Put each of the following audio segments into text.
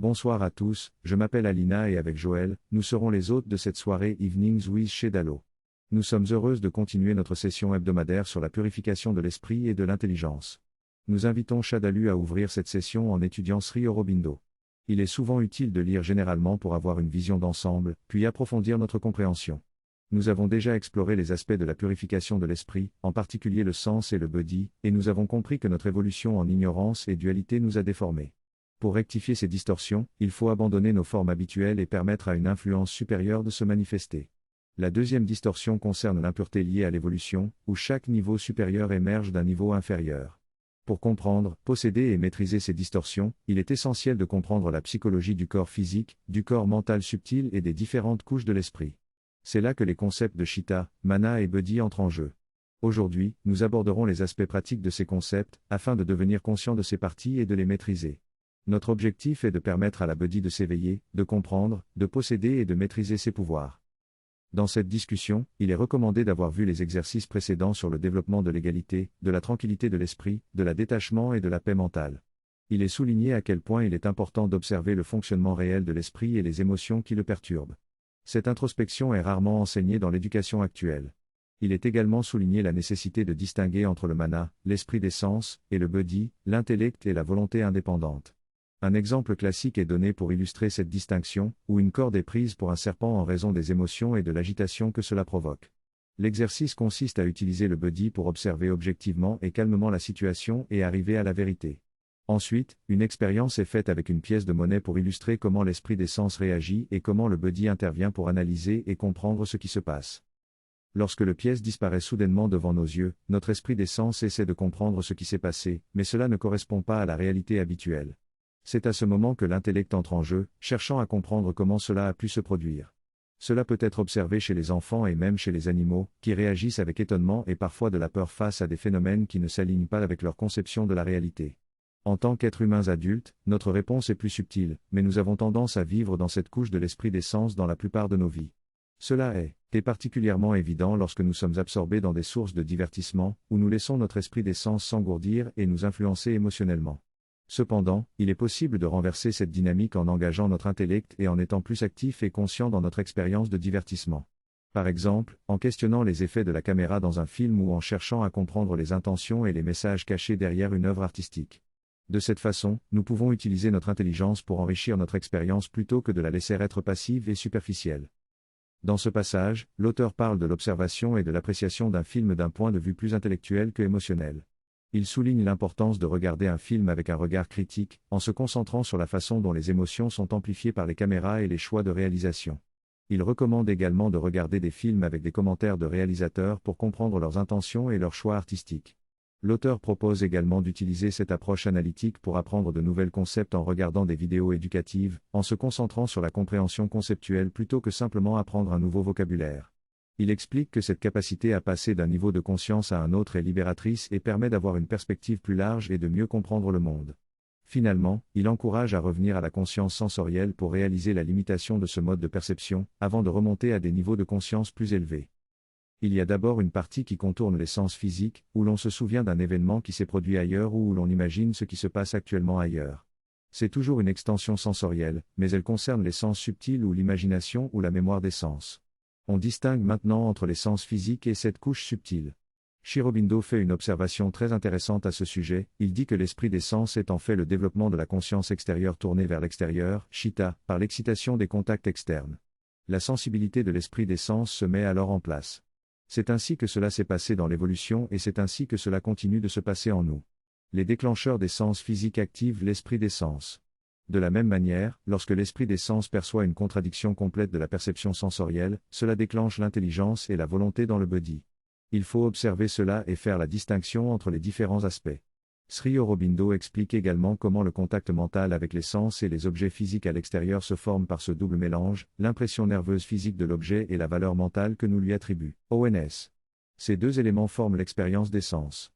Bonsoir à tous, je m'appelle Alina et avec Joël, nous serons les hôtes de cette soirée Evenings with Shedalo. Nous sommes heureuses de continuer notre session hebdomadaire sur la purification de l'esprit et de l'intelligence. Nous invitons Shadalu à ouvrir cette session en étudiant Sri Aurobindo. Il est souvent utile de lire généralement pour avoir une vision d'ensemble, puis approfondir notre compréhension. Nous avons déjà exploré les aspects de la purification de l'esprit, en particulier le sens et le body, et nous avons compris que notre évolution en ignorance et dualité nous a déformés. Pour rectifier ces distorsions, il faut abandonner nos formes habituelles et permettre à une influence supérieure de se manifester. La deuxième distorsion concerne l'impureté liée à l'évolution, où chaque niveau supérieur émerge d'un niveau inférieur. Pour comprendre, posséder et maîtriser ces distorsions, il est essentiel de comprendre la psychologie du corps physique, du corps mental subtil et des différentes couches de l'esprit. C'est là que les concepts de Chitta, Mana et Body entrent en jeu. Aujourd'hui, nous aborderons les aspects pratiques de ces concepts, afin de devenir conscient de ces parties et de les maîtriser. Notre objectif est de permettre à la Body de s'éveiller, de comprendre, de posséder et de maîtriser ses pouvoirs. Dans cette discussion, il est recommandé d'avoir vu les exercices précédents sur le développement de l'égalité, de la tranquillité de l'esprit, de la détachement et de la paix mentale. Il est souligné à quel point il est important d'observer le fonctionnement réel de l'esprit et les émotions qui le perturbent. Cette introspection est rarement enseignée dans l'éducation actuelle. Il est également souligné la nécessité de distinguer entre le mana, l'esprit des sens, et le body, l'intellect et la volonté indépendante. Un exemple classique est donné pour illustrer cette distinction, où une corde est prise pour un serpent en raison des émotions et de l'agitation que cela provoque. L'exercice consiste à utiliser le body pour observer objectivement et calmement la situation et arriver à la vérité. Ensuite, une expérience est faite avec une pièce de monnaie pour illustrer comment l'esprit des sens réagit et comment le body intervient pour analyser et comprendre ce qui se passe. Lorsque le pièce disparaît soudainement devant nos yeux, notre esprit des sens essaie de comprendre ce qui s'est passé, mais cela ne correspond pas à la réalité habituelle. C'est à ce moment que l'intellect entre en jeu, cherchant à comprendre comment cela a pu se produire. Cela peut être observé chez les enfants et même chez les animaux, qui réagissent avec étonnement et parfois de la peur face à des phénomènes qui ne s'alignent pas avec leur conception de la réalité. En tant qu'êtres humains adultes, notre réponse est plus subtile, mais nous avons tendance à vivre dans cette couche de l'esprit des sens dans la plupart de nos vies. Cela est particulièrement évident lorsque nous sommes absorbés dans des sources de divertissement, où nous laissons notre esprit des sens s'engourdir et nous influencer émotionnellement. Cependant, il est possible de renverser cette dynamique en engageant notre intellect et en étant plus actif et conscient dans notre expérience de divertissement. Par exemple, en questionnant les effets de la caméra dans un film ou en cherchant à comprendre les intentions et les messages cachés derrière une œuvre artistique. De cette façon, nous pouvons utiliser notre intelligence pour enrichir notre expérience plutôt que de la laisser être passive et superficielle. Dans ce passage, l'auteur parle de l'observation et de l'appréciation d'un film d'un point de vue plus intellectuel que émotionnel. Il souligne l'importance de regarder un film avec un regard critique, en se concentrant sur la façon dont les émotions sont amplifiées par les caméras et les choix de réalisation. Il recommande également de regarder des films avec des commentaires de réalisateurs pour comprendre leurs intentions et leurs choix artistiques. L'auteur propose également d'utiliser cette approche analytique pour apprendre de nouveaux concepts en regardant des vidéos éducatives, en se concentrant sur la compréhension conceptuelle plutôt que simplement apprendre un nouveau vocabulaire. Il explique que cette capacité à passer d'un niveau de conscience à un autre est libératrice et permet d'avoir une perspective plus large et de mieux comprendre le monde. Finalement, il encourage à revenir à la conscience sensorielle pour réaliser la limitation de ce mode de perception, avant de remonter à des niveaux de conscience plus élevés. Il y a d'abord une partie qui contourne les sens physiques, où l'on se souvient d'un événement qui s'est produit ailleurs ou où l'on imagine ce qui se passe actuellement ailleurs. C'est toujours une extension sensorielle, mais elle concerne les sens subtils ou l'imagination ou la mémoire des sens. On distingue maintenant entre les sens physiques et cette couche subtile. Sri Aurobindo fait une observation très intéressante à ce sujet, il dit que l'esprit des sens est en fait le développement de la conscience extérieure tournée vers l'extérieur, Chitta, par l'excitation des contacts externes. La sensibilité de l'esprit des sens se met alors en place. C'est ainsi que cela s'est passé dans l'évolution et c'est ainsi que cela continue de se passer en nous. Les déclencheurs des sens physiques activent l'esprit des sens. De la même manière, lorsque l'esprit des sens perçoit une contradiction complète de la perception sensorielle, cela déclenche l'intelligence et la volonté dans le body. Il faut observer cela et faire la distinction entre les différents aspects. Sri Aurobindo explique également comment le contact mental avec les sens et les objets physiques à l'extérieur se forme par ce double mélange, l'impression nerveuse physique de l'objet et la valeur mentale que nous lui attribuons, ONS. Ces deux éléments forment l'expérience des sens.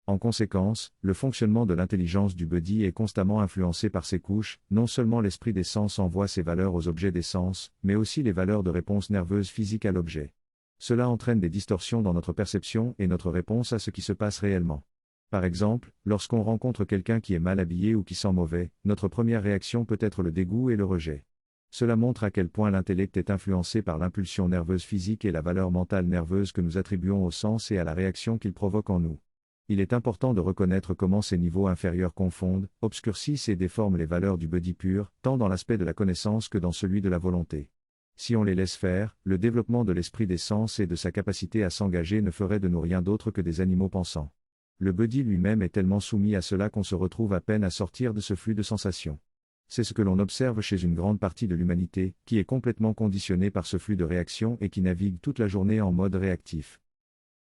En conséquence, le fonctionnement de l'intelligence du body est constamment influencé par ces couches, non seulement l'esprit des sens envoie ses valeurs aux objets des sens, mais aussi les valeurs de réponse nerveuse physique à l'objet. Cela entraîne des distorsions dans notre perception et notre réponse à ce qui se passe réellement. Par exemple, lorsqu'on rencontre quelqu'un qui est mal habillé ou qui sent mauvais, notre première réaction peut être le dégoût et le rejet. Cela montre à quel point l'intellect est influencé par l'impulsion nerveuse physique et la valeur mentale nerveuse que nous attribuons au sens et à la réaction qu'il provoque en nous. Il est important de reconnaître comment ces niveaux inférieurs confondent, obscurcissent et déforment les valeurs du body pur, tant dans l'aspect de la connaissance que dans celui de la volonté. Si on les laisse faire, le développement de l'esprit des sens et de sa capacité à s'engager ne ferait de nous rien d'autre que des animaux pensants. Le body lui-même est tellement soumis à cela qu'on se retrouve à peine à sortir de ce flux de sensations. C'est ce que l'on observe chez une grande partie de l'humanité, qui est complètement conditionnée par ce flux de réactions et qui navigue toute la journée en mode réactif.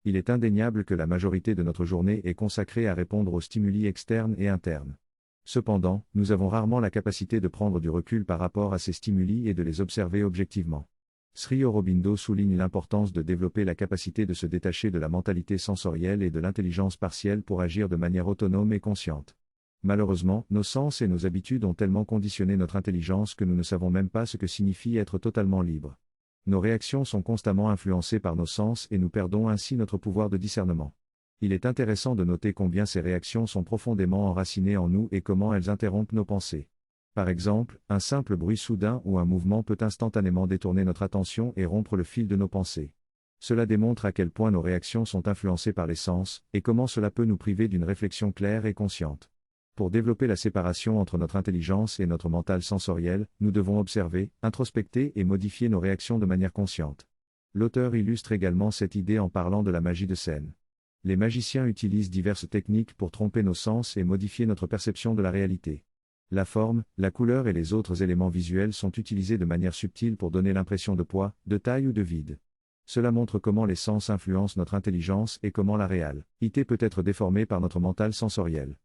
Il est indéniable que la majorité de notre journée est consacrée à répondre aux stimuli externes et internes. Cependant, nous avons rarement la capacité de prendre du recul par rapport à ces stimuli et de les observer objectivement. Sri Aurobindo souligne l'importance de développer la capacité de se détacher de la mentalité sensorielle et de l'intelligence partielle pour agir de manière autonome et consciente. Malheureusement, nos sens et nos habitudes ont tellement conditionné notre intelligence que nous ne savons même pas ce que signifie être totalement libre. Nos réactions sont constamment influencées par nos sens et nous perdons ainsi notre pouvoir de discernement. Il est intéressant de noter combien ces réactions sont profondément enracinées en nous et comment elles interrompent nos pensées. Par exemple, un simple bruit soudain ou un mouvement peut instantanément détourner notre attention et rompre le fil de nos pensées. Cela démontre à quel point nos réactions sont influencées par les sens, et comment cela peut nous priver d'une réflexion claire et consciente. Pour développer la séparation entre notre intelligence et notre mental sensoriel, nous devons observer, introspecter et modifier nos réactions de manière consciente. L'auteur illustre également cette idée en parlant de la magie de scène. Les magiciens utilisent diverses techniques pour tromper nos sens et modifier notre perception de la réalité. La forme, la couleur et les autres éléments visuels sont utilisés de manière subtile pour donner l'impression de poids, de taille ou de vide. Cela montre comment les sens influencent notre intelligence et comment la réalité peut être déformée par notre mental sensoriel.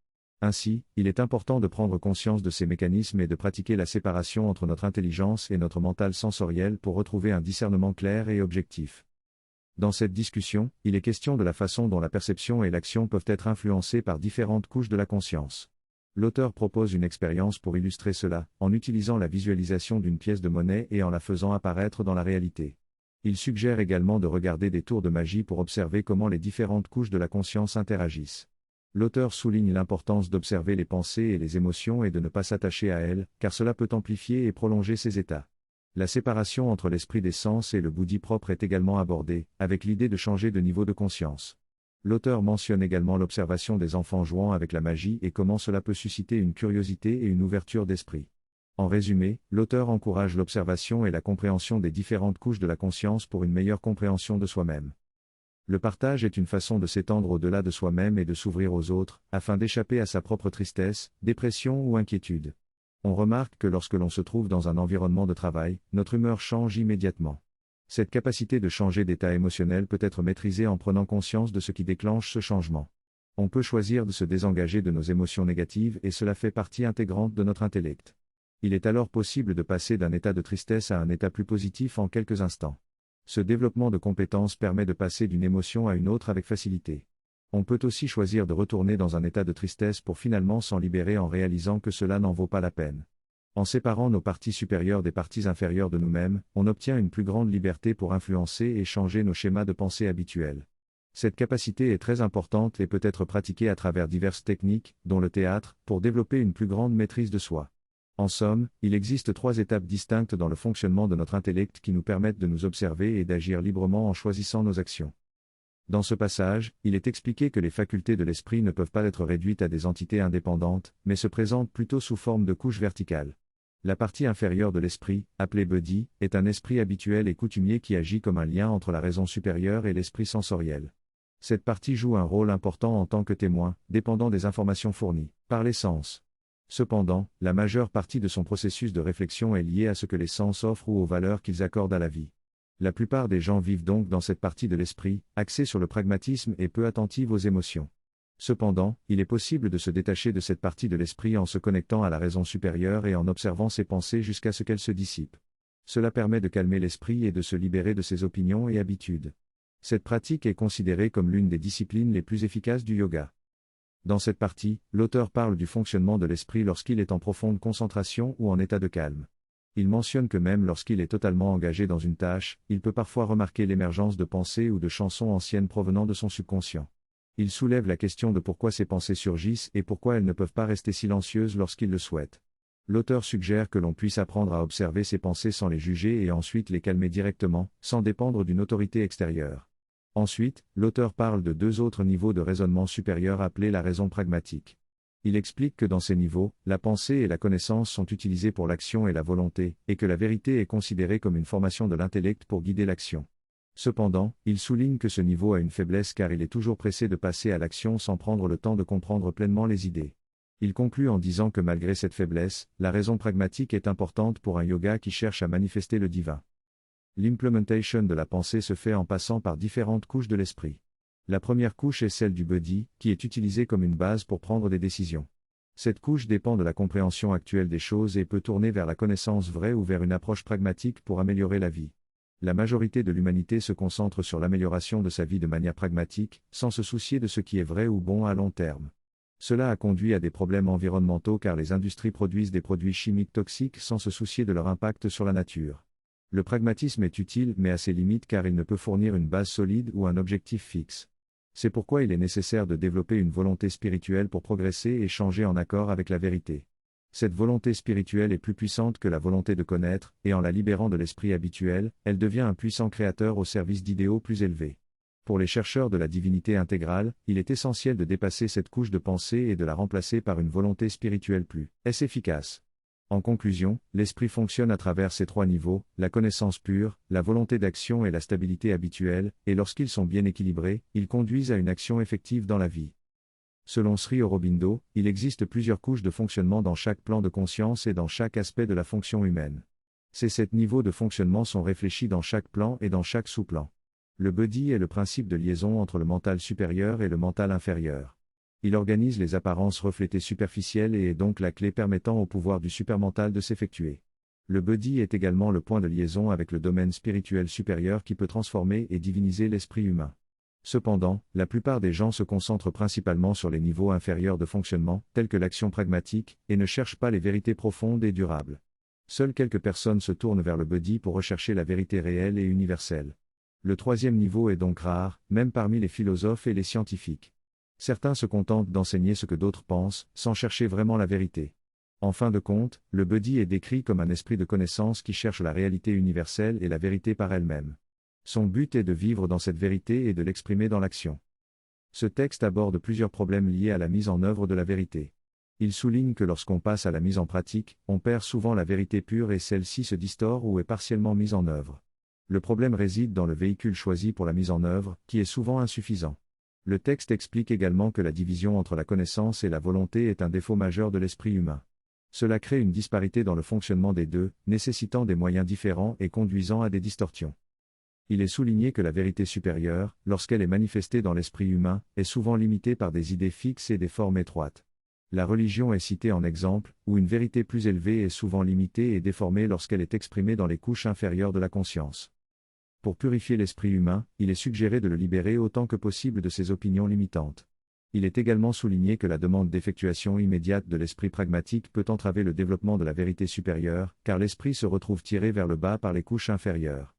Ainsi, il est important de prendre conscience de ces mécanismes et de pratiquer la séparation entre notre intelligence et notre mental sensoriel pour retrouver un discernement clair et objectif. Dans cette discussion, il est question de la façon dont la perception et l'action peuvent être influencées par différentes couches de la conscience. L'auteur propose une expérience pour illustrer cela, en utilisant la visualisation d'une pièce de monnaie et en la faisant apparaître dans la réalité. Il suggère également de regarder des tours de magie pour observer comment les différentes couches de la conscience interagissent. L'auteur souligne l'importance d'observer les pensées et les émotions et de ne pas s'attacher à elles, car cela peut amplifier et prolonger ces états. La séparation entre l'esprit des sens et le bouddhi propre est également abordée, avec l'idée de changer de niveau de conscience. L'auteur mentionne également l'observation des enfants jouant avec la magie et comment cela peut susciter une curiosité et une ouverture d'esprit. En résumé, l'auteur encourage l'observation et la compréhension des différentes couches de la conscience pour une meilleure compréhension de soi-même. Le partage est une façon de s'étendre au-delà de soi-même et de s'ouvrir aux autres, afin d'échapper à sa propre tristesse, dépression ou inquiétude. On remarque que lorsque l'on se trouve dans un environnement de travail, notre humeur change immédiatement. Cette capacité de changer d'état émotionnel peut être maîtrisée en prenant conscience de ce qui déclenche ce changement. On peut choisir de se désengager de nos émotions négatives et cela fait partie intégrante de notre intellect. Il est alors possible de passer d'un état de tristesse à un état plus positif en quelques instants. Ce développement de compétences permet de passer d'une émotion à une autre avec facilité. On peut aussi choisir de retourner dans un état de tristesse pour finalement s'en libérer en réalisant que cela n'en vaut pas la peine. En séparant nos parties supérieures des parties inférieures de nous-mêmes, on obtient une plus grande liberté pour influencer et changer nos schémas de pensée habituels. Cette capacité est très importante et peut être pratiquée à travers diverses techniques, dont le théâtre, pour développer une plus grande maîtrise de soi. En somme, il existe 3 étapes distinctes dans le fonctionnement de notre intellect qui nous permettent de nous observer et d'agir librement en choisissant nos actions. Dans ce passage, il est expliqué que les facultés de l'esprit ne peuvent pas être réduites à des entités indépendantes, mais se présentent plutôt sous forme de couches verticales. La partie inférieure de l'esprit, appelée body, est un esprit habituel et coutumier qui agit comme un lien entre la raison supérieure et l'esprit sensoriel. Cette partie joue un rôle important en tant que témoin, dépendant des informations fournies par les sens. Cependant, la majeure partie de son processus de réflexion est liée à ce que les sens offrent ou aux valeurs qu'ils accordent à la vie. La plupart des gens vivent donc dans cette partie de l'esprit, axée sur le pragmatisme et peu attentive aux émotions. Cependant, il est possible de se détacher de cette partie de l'esprit en se connectant à la raison supérieure et en observant ses pensées jusqu'à ce qu'elles se dissipent. Cela permet de calmer l'esprit et de se libérer de ses opinions et habitudes. Cette pratique est considérée comme l'une des disciplines les plus efficaces du yoga. Dans cette partie, l'auteur parle du fonctionnement de l'esprit lorsqu'il est en profonde concentration ou en état de calme. Il mentionne que même lorsqu'il est totalement engagé dans une tâche, il peut parfois remarquer l'émergence de pensées ou de chansons anciennes provenant de son subconscient. Il soulève la question de pourquoi ces pensées surgissent et pourquoi elles ne peuvent pas rester silencieuses lorsqu'ils le souhaitent. L'auteur suggère que l'on puisse apprendre à observer ses pensées sans les juger et ensuite les calmer directement, sans dépendre d'une autorité extérieure. Ensuite, l'auteur parle de deux autres niveaux de raisonnement supérieurs appelés la raison pragmatique. Il explique que dans ces niveaux, la pensée et la connaissance sont utilisées pour l'action et la volonté, et que la vérité est considérée comme une formation de l'intellect pour guider l'action. Cependant, il souligne que ce niveau a une faiblesse car il est toujours pressé de passer à l'action sans prendre le temps de comprendre pleinement les idées. Il conclut en disant que malgré cette faiblesse, la raison pragmatique est importante pour un yoga qui cherche à manifester le divin. L'implementation de la pensée se fait en passant par différentes couches de l'esprit. La première couche est celle du body, qui est utilisée comme une base pour prendre des décisions. Cette couche dépend de la compréhension actuelle des choses et peut tourner vers la connaissance vraie ou vers une approche pragmatique pour améliorer la vie. La majorité de l'humanité se concentre sur l'amélioration de sa vie de manière pragmatique, sans se soucier de ce qui est vrai ou bon à long terme. Cela a conduit à des problèmes environnementaux car les industries produisent des produits chimiques toxiques sans se soucier de leur impact sur la nature. Le pragmatisme est utile mais à ses limites car il ne peut fournir une base solide ou un objectif fixe. C'est pourquoi il est nécessaire de développer une volonté spirituelle pour progresser et changer en accord avec la vérité. Cette volonté spirituelle est plus puissante que la volonté de connaître, et en la libérant de l'esprit habituel, elle devient un puissant créateur au service d'idéaux plus élevés. Pour les chercheurs de la divinité intégrale, il est essentiel de dépasser cette couche de pensée et de la remplacer par une volonté spirituelle plus efficace. En conclusion, l'esprit fonctionne à travers ces trois niveaux, la connaissance pure, la volonté d'action et la stabilité habituelle, et lorsqu'ils sont bien équilibrés, ils conduisent à une action effective dans la vie. Selon Sri Aurobindo, il existe plusieurs couches de fonctionnement dans chaque plan de conscience et dans chaque aspect de la fonction humaine. Ces 7 niveaux de fonctionnement sont réfléchis dans chaque plan et dans chaque sous-plan. Le body est le principe de liaison entre le mental supérieur et le mental inférieur. Il organise les apparences reflétées superficielles et est donc la clé permettant au pouvoir du supermental de s'effectuer. Le body est également le point de liaison avec le domaine spirituel supérieur qui peut transformer et diviniser l'esprit humain. Cependant, la plupart des gens se concentrent principalement sur les niveaux inférieurs de fonctionnement, tels que l'action pragmatique, et ne cherchent pas les vérités profondes et durables. Seules quelques personnes se tournent vers le body pour rechercher la vérité réelle et universelle. Le troisième niveau est donc rare, même parmi les philosophes et les scientifiques. Certains se contentent d'enseigner ce que d'autres pensent, sans chercher vraiment la vérité. En fin de compte, le body est décrit comme un esprit de connaissance qui cherche la réalité universelle et la vérité par elle-même. Son but est de vivre dans cette vérité et de l'exprimer dans l'action. Ce texte aborde plusieurs problèmes liés à la mise en œuvre de la vérité. Il souligne que lorsqu'on passe à la mise en pratique, on perd souvent la vérité pure et celle-ci se distord ou est partiellement mise en œuvre. Le problème réside dans le véhicule choisi pour la mise en œuvre, qui est souvent insuffisant. Le texte explique également que la division entre la connaissance et la volonté est un défaut majeur de l'esprit humain. Cela crée une disparité dans le fonctionnement des deux, nécessitant des moyens différents et conduisant à des distorsions. Il est souligné que la vérité supérieure, lorsqu'elle est manifestée dans l'esprit humain, est souvent limitée par des idées fixes et des formes étroites. La religion est citée en exemple, où une vérité plus élevée est souvent limitée et déformée lorsqu'elle est exprimée dans les couches inférieures de la conscience. Pour purifier l'esprit humain, il est suggéré de le libérer autant que possible de ses opinions limitantes. Il est également souligné que la demande d'effectuation immédiate de l'esprit pragmatique peut entraver le développement de la vérité supérieure, car l'esprit se retrouve tiré vers le bas par les couches inférieures.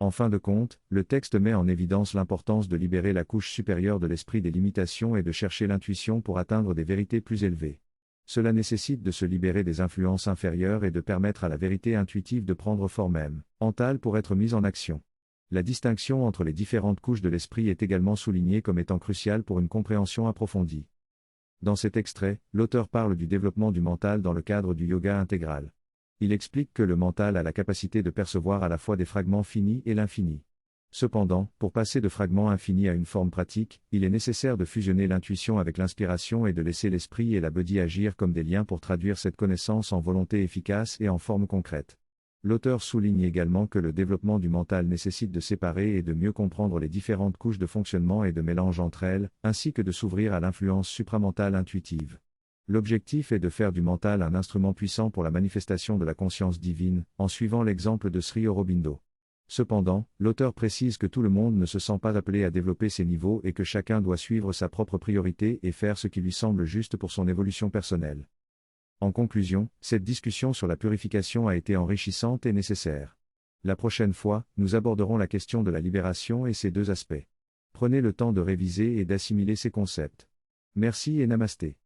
En fin de compte, le texte met en évidence l'importance de libérer la couche supérieure de l'esprit des limitations et de chercher l'intuition pour atteindre des vérités plus élevées. Cela nécessite de se libérer des influences inférieures et de permettre à la vérité intuitive de prendre forme même, mentale pour être mise en action. La distinction entre les différentes couches de l'esprit est également soulignée comme étant cruciale pour une compréhension approfondie. Dans cet extrait, l'auteur parle du développement du mental dans le cadre du yoga intégral. Il explique que le mental a la capacité de percevoir à la fois des fragments finis et l'infini. Cependant, pour passer de fragments infinis à une forme pratique, il est nécessaire de fusionner l'intuition avec l'inspiration et de laisser l'esprit et la body agir comme des liens pour traduire cette connaissance en volonté efficace et en forme concrète. L'auteur souligne également que le développement du mental nécessite de séparer et de mieux comprendre les différentes couches de fonctionnement et de mélange entre elles, ainsi que de s'ouvrir à l'influence supramentale intuitive. L'objectif est de faire du mental un instrument puissant pour la manifestation de la conscience divine, en suivant l'exemple de Sri Aurobindo. Cependant, l'auteur précise que tout le monde ne se sent pas appelé à développer ces niveaux et que chacun doit suivre sa propre priorité et faire ce qui lui semble juste pour son évolution personnelle. En conclusion, cette discussion sur la purification a été enrichissante et nécessaire. La prochaine fois, nous aborderons la question de la libération et ses deux aspects. Prenez le temps de réviser et d'assimiler ces concepts. Merci et namasté.